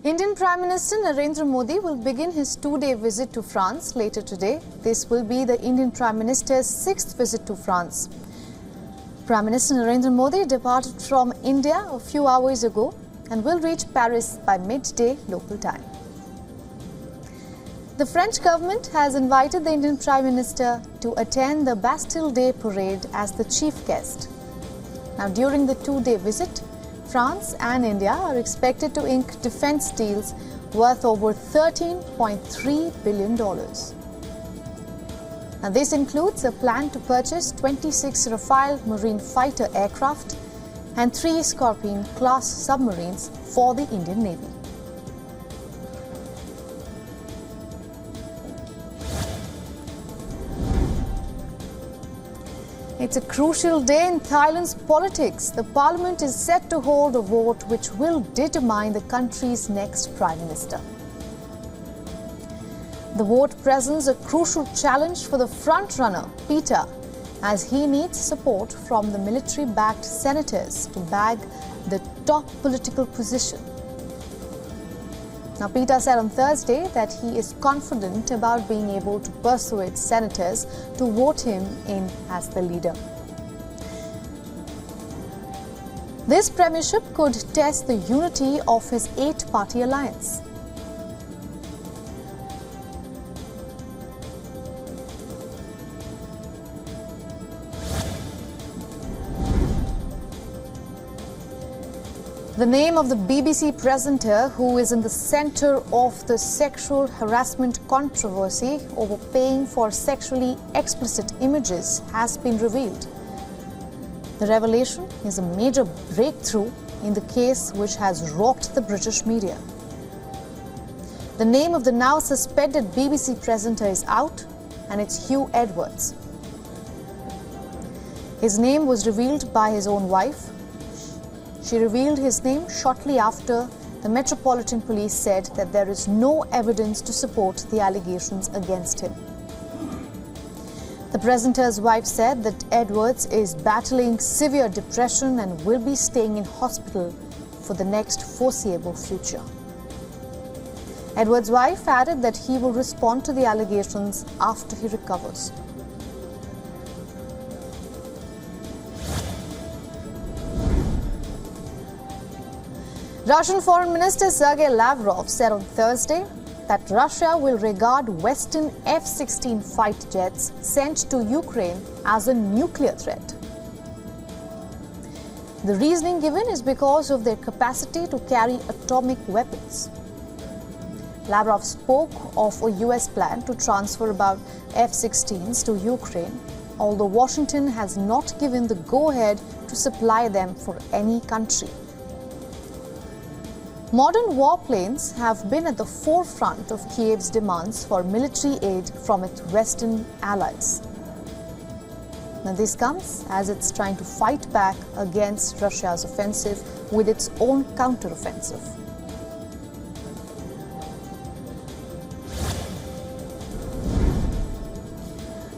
Indian Prime Minister Narendra Modi will begin his two-day visit to France later today. This will be the Indian Prime Minister's sixth visit to France. Prime Minister Narendra Modi departed from India a few hours ago and will reach Paris by midday local time. The French government has invited the Indian Prime Minister to attend the Bastille Day parade as the chief guest. Now, during the two-day visit, France and India are expected to ink defense deals worth over $13.3 billion. Now, this includes a plan to purchase 26 Rafale marine fighter aircraft and 3 Scorpion-class submarines for the Indian Navy. It's a crucial day in Thailand's politics. The parliament is set to hold a vote which will determine the country's next prime minister. The vote presents a crucial challenge for the front-runner, Peter, as he needs support from the military-backed senators to bag the top political position. Now, Peter said on Thursday that he is confident about being able to persuade senators to vote him in as the leader. This premiership could test the unity of his 8-party alliance. The name of the BBC presenter who is in the center of the sexual harassment controversy over paying for sexually explicit images has been revealed. The revelation is a major breakthrough in the case which has rocked the British media. The name of the now suspended BBC presenter is out, and it's Hugh Edwards. His name was revealed by his own wife. She revealed his name shortly after the Metropolitan Police said that there is no evidence to support the allegations against him. The presenter's wife said that Edwards is battling severe depression and will be staying in hospital for the next foreseeable future. Edwards' wife added that he will respond to the allegations after he recovers. Russian Foreign Minister Sergei Lavrov said on Thursday that Russia will regard Western F-16 fighter jets sent to Ukraine as a nuclear threat. The reasoning given is because of their capacity to carry atomic weapons. Lavrov spoke of a US plan to transfer about F-16s to Ukraine, although Washington has not given the go-ahead to supply them for any country. Modern warplanes have been at the forefront of Kiev's demands for military aid from its Western allies. Now, this comes as it's trying to fight back against Russia's offensive with its own counteroffensive.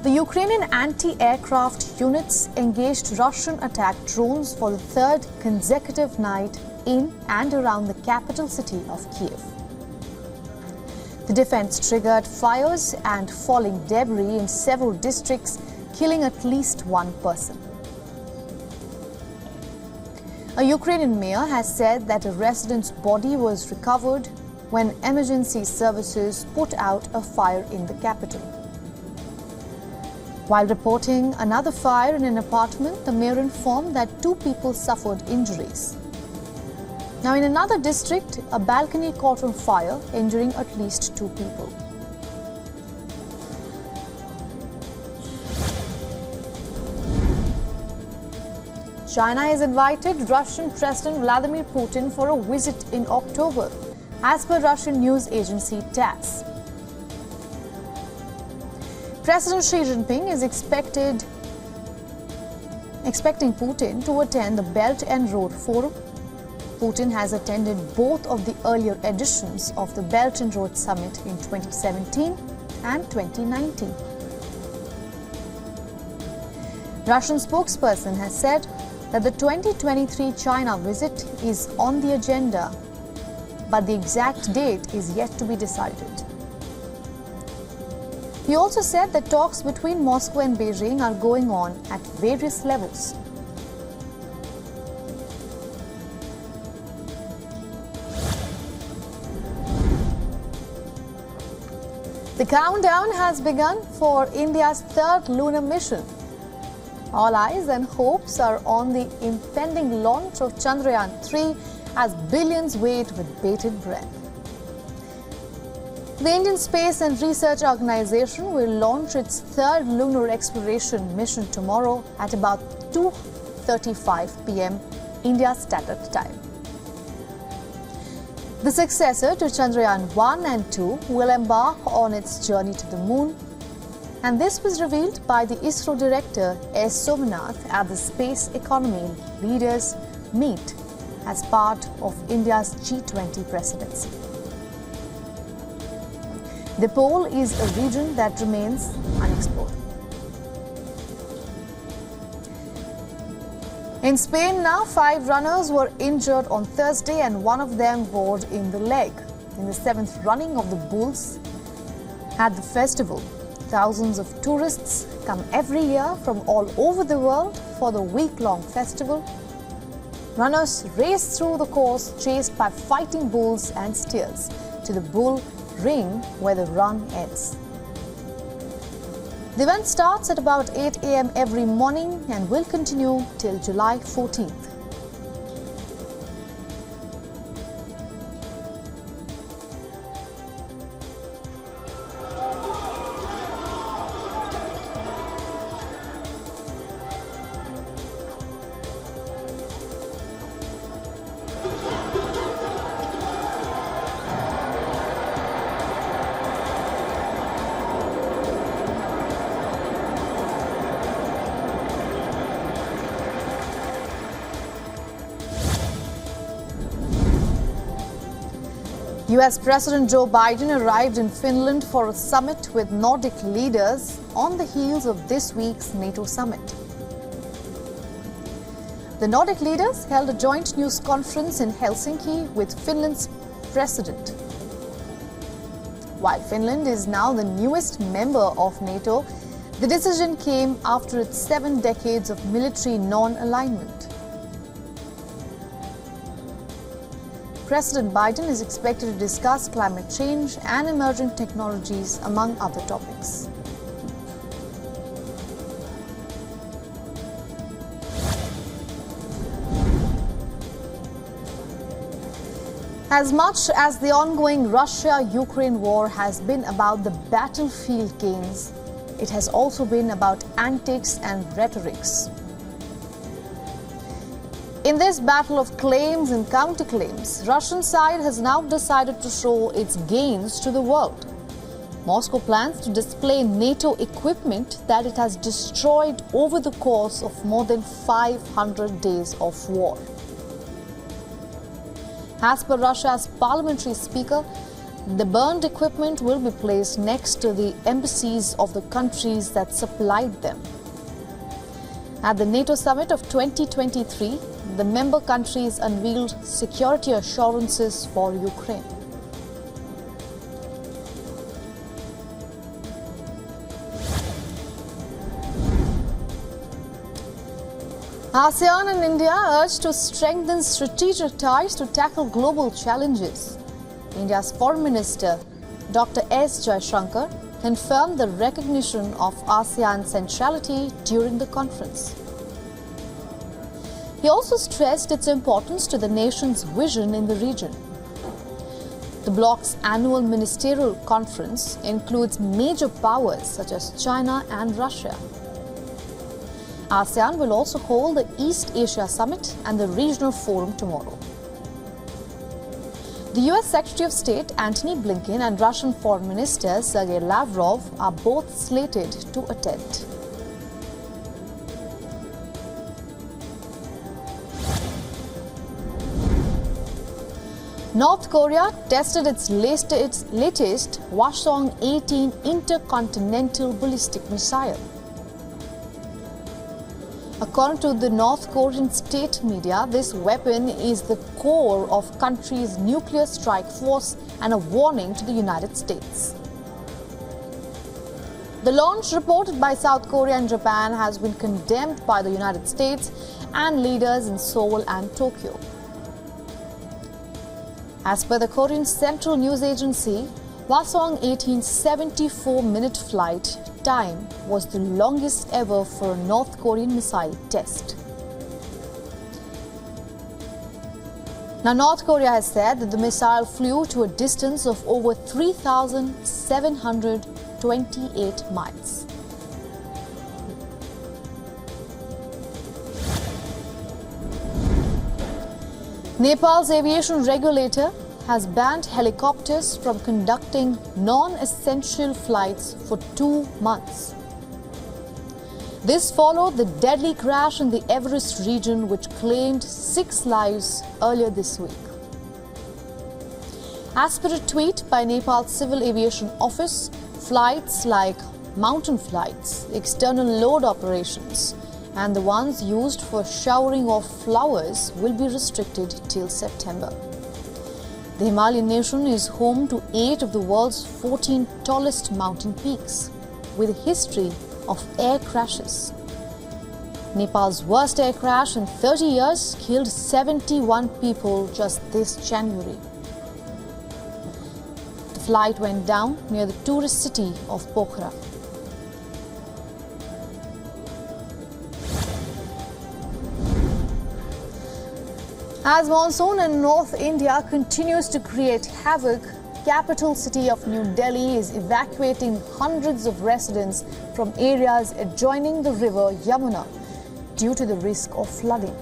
The Ukrainian anti-aircraft units engaged Russian attack drones for the third consecutive night in and around the capital city of Kiev. The defense triggered fires and falling debris in several districts, killing at least one person. A Ukrainian mayor has said that a resident's body was recovered when emergency services put out a fire in the capital. While reporting another fire in an apartment, the mayor informed that 2 people suffered injuries. Now, in another district, a balcony caught on fire, injuring at least 2 people. China has invited Russian President Vladimir Putin for a visit in October, as per Russian news agency TASS. President Xi Jinping is expecting Putin to attend the Belt and Road Forum. Putin has attended both of the earlier editions of the Belt and Road Summit in 2017 and 2019. Russian spokesperson has said that the 2023 China visit is on the agenda but the exact date is yet to be decided. He also said that talks between Moscow and Beijing are going on at various levels. The countdown has begun for India's third lunar mission. All eyes and hopes are on the impending launch of Chandrayaan-3 as billions wait with bated breath. The Indian Space and Research Organization will launch its third lunar exploration mission tomorrow at about 2:35 p.m. India Standard Time. The successor to Chandrayaan-1 and 2 will embark on its journey to the moon, and this was revealed by the ISRO director S. Somanath at the Space Economy Leaders Meet as part of India's G20 presidency. The pole is a region that remains unexplored. In Spain now, 5 runners were injured on Thursday and one of them bore in the leg in the 7th running of the Bulls at the festival. Thousands of tourists come every year from all over the world for the week-long festival. Runners race through the course chased by fighting bulls and steers to the bull ring where the run ends. The event starts at about 8 a.m. every morning and will continue till July 14th. US President Joe Biden arrived in Finland for a summit with Nordic leaders on the heels of this week's NATO summit. The Nordic leaders held a joint news conference in Helsinki with Finland's president. While Finland is now the newest member of NATO, the decision came after its 7 decades of military non-alignment. President Biden is expected to discuss climate change and emerging technologies, among other topics. As much as the ongoing Russia-Ukraine war has been about the battlefield gains, it has also been about antics and rhetorics. In this battle of claims and counterclaims, Russian side has now decided to show its gains to the world. Moscow plans to display NATO equipment that it has destroyed over the course of more than 500 days of war. As per Russia's parliamentary speaker, the burned equipment will be placed next to the embassies of the countries that supplied them. At the NATO summit of 2023, the member countries unveiled security assurances for Ukraine. ASEAN and India urged to strengthen strategic ties to tackle global challenges. India's Foreign Minister, Dr. S. Jaishankar, confirmed the recognition of ASEAN centrality during the conference. He also stressed its importance to the nation's vision in the region. The bloc's annual ministerial conference includes major powers such as China and Russia. ASEAN will also hold the East Asia Summit and the Regional Forum tomorrow. The US Secretary of State Antony Blinken and Russian Foreign Minister Sergei Lavrov are both slated to attend. North Korea tested its latest Hwasong-18 intercontinental ballistic missile. A According to the North Korean state media, this weapon is the core of country's nuclear strike force and a warning to the United States. The launch, reported by South Korea and Japan, has been condemned by the United States and leaders in Seoul and Tokyo. As per the Korean Central News Agency, Hwasong 18's 74-minute flight time was the longest ever for a North Korean missile test. Now, North Korea has said that the missile flew to a distance of over 3,728 miles. Nepal's aviation regulator has banned helicopters from conducting non-essential flights for 2 months. This followed the deadly crash in the Everest region, which claimed 6 lives earlier this week. As per a tweet by Nepal's Civil Aviation Office, flights like mountain flights, external load operations, and the ones used for showering of flowers will be restricted till September. The Himalayan nation is home to 8 of the world's 14 tallest mountain peaks, with a history of air crashes. Nepal's worst air crash in 30 years killed 71 people just this January. The flight went down near the tourist city of Pokhara. As monsoon in North India continues to create havoc, capital city of New Delhi is evacuating hundreds of residents from areas adjoining the river Yamuna due to the risk of flooding.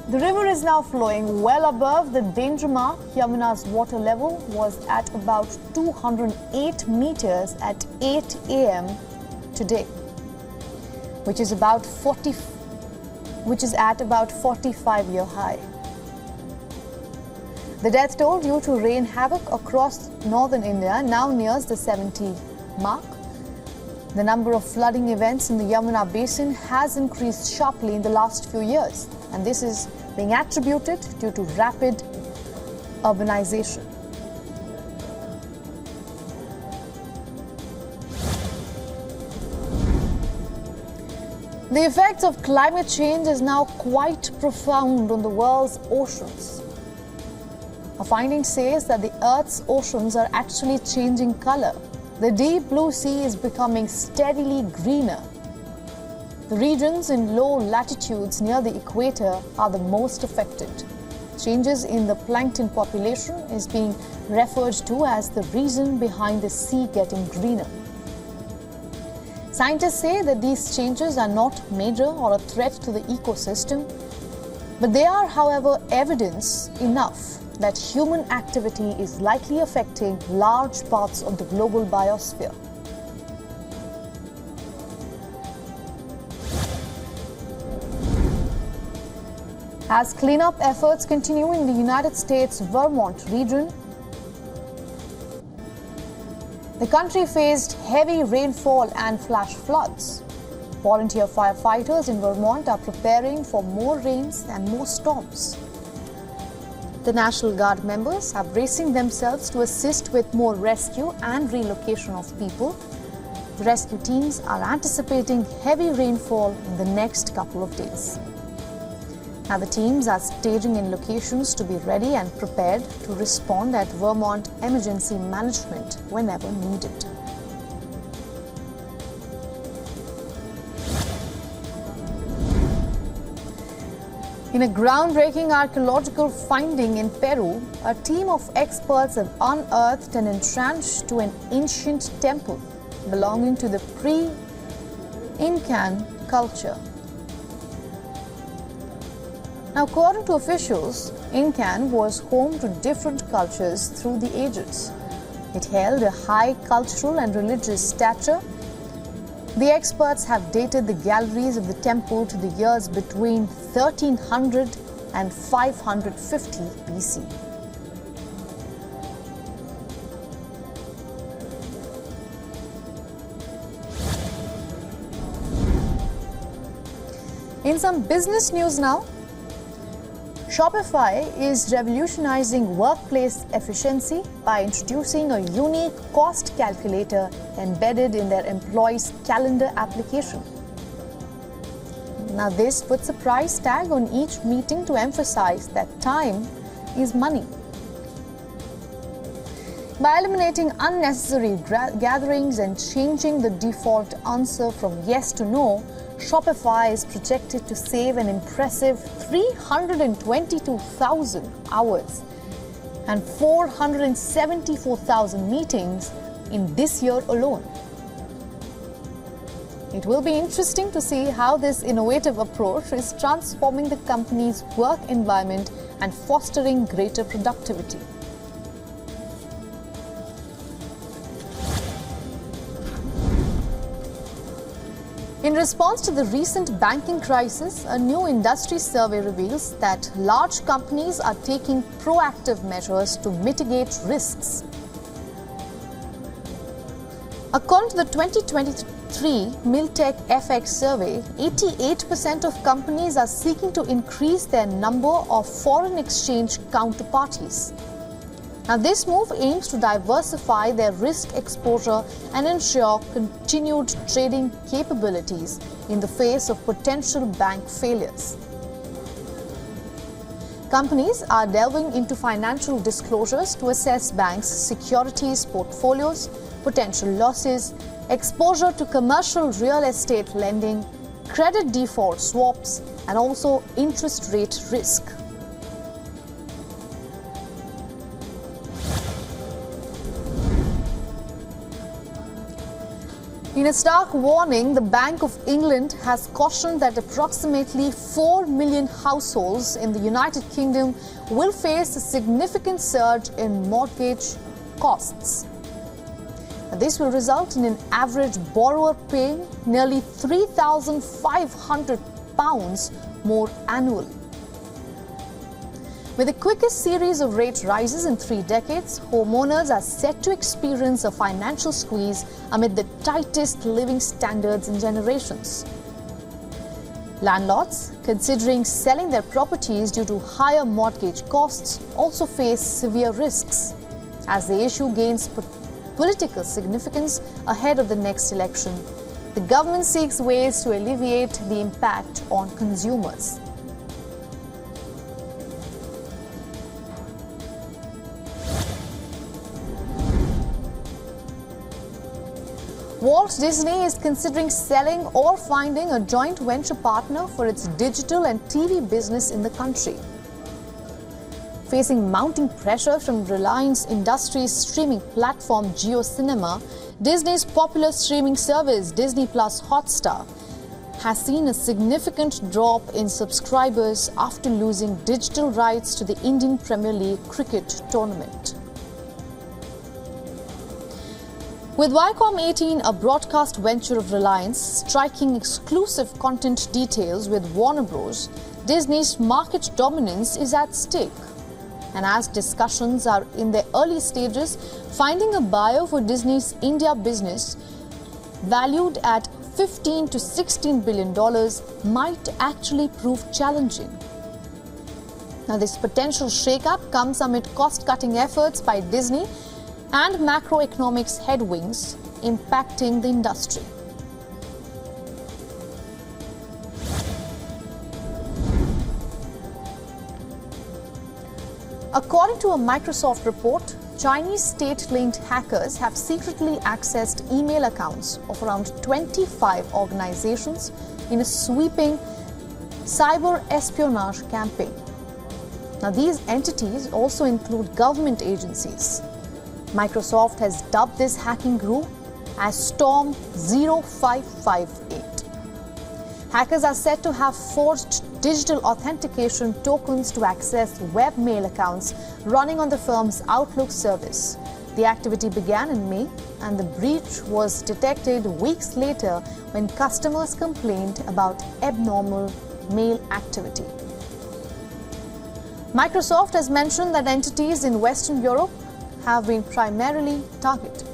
The river is now flowing well above the danger mark. Yamuna's water level was at about 208 meters at 8 a.m. today, which is at about 45-year high. The death toll due to rain havoc across northern India now nears the 70 mark. The number of flooding events in the Yamuna basin has increased sharply in the last few years, and this is being attributed due to rapid urbanization. The effects of climate change is now quite profound on the world's oceans. A finding says that the Earth's oceans are actually changing color. The deep blue sea is becoming steadily greener. The regions in low latitudes near the equator are the most affected. Changes in the plankton population is being referred to as the reason behind the sea getting greener. Scientists say that these changes are not major or a threat to the ecosystem, but they are, however, evidence enough that human activity is likely affecting large parts of the global biosphere. As cleanup efforts continue in the United States' Vermont region, the country faced heavy rainfall and flash floods. Volunteer firefighters in Vermont are preparing for more rains and more storms. The National Guard members are bracing themselves to assist with more rescue and relocation of people. The rescue teams are anticipating heavy rainfall in the next couple of days. Now, the teams are staging in locations to be ready and prepared to respond at Vermont Emergency Management whenever needed. In a groundbreaking archaeological finding in Peru, a team of experts have unearthed an entrance to an ancient temple belonging to the pre-Incan culture. Now, according to officials, Incan was home to different cultures through the ages. It held a high cultural and religious stature. The experts have dated the galleries of the temple to the years between 1300 and 550 BC. In some business news now, Shopify is revolutionizing workplace efficiency by introducing a unique cost calculator embedded in their employees' calendar application. Now, this puts a price tag on each meeting to emphasize that time is money. By eliminating unnecessary gatherings and changing the default answer from yes to no, Shopify is projected to save an impressive 322,000 hours and 474,000 meetings in this year alone. It will be interesting to see how this innovative approach is transforming the company's work environment and fostering greater productivity. In response to the recent banking crisis, a new industry survey reveals that large companies are taking proactive measures to mitigate risks. According to the 2023 Miltech FX survey, 88% of companies are seeking to increase their number of foreign exchange counterparties. Now, this move aims to diversify their risk exposure and ensure continued trading capabilities in the face of potential bank failures. Companies are delving into financial disclosures to assess banks' securities portfolios, potential losses, exposure to commercial real estate lending, credit default swaps, and also interest rate risk. In a stark warning, the Bank of England has cautioned that approximately 4 million households in the United Kingdom will face a significant surge in mortgage costs. This will result in an average borrower paying nearly £3,500 more annually. With the quickest series of rate rises in 3 decades, homeowners are set to experience a financial squeeze amid the tightest living standards in generations. Landlords, considering selling their properties due to higher mortgage costs, also face severe risks as the issue gains political significance ahead of the next election. The government seeks ways to alleviate the impact on consumers. Walt Disney is considering selling or finding a joint venture partner for its digital and TV business in the country. Facing mounting pressure from Reliance Industries' streaming platform JioCinema, Disney's popular streaming service Disney Plus Hotstar has seen a significant drop in subscribers after losing digital rights to the Indian Premier League cricket tournament. With Viacom 18, a broadcast venture of Reliance, striking exclusive content details with Warner Bros., Disney's market dominance is at stake. And as discussions are in their early stages, finding a buyer for Disney's India business, valued at $15 to $16 billion, might actually prove challenging. Now, this potential shakeup comes amid cost-cutting efforts by Disney and macroeconomics headwinds impacting the industry. According to a Microsoft report, Chinese state-linked hackers have secretly accessed email accounts of around 25 organizations in a sweeping cyber espionage campaign. Now, these entities also include government agencies. Microsoft has dubbed this hacking group as Storm 0558. Hackers are said to have forged digital authentication tokens to access webmail accounts running on the firm's Outlook service. The activity began in May, and the breach was detected weeks later when customers complained about abnormal mail activity. Microsoft has mentioned that entities in Western Europe have been primarily targeted.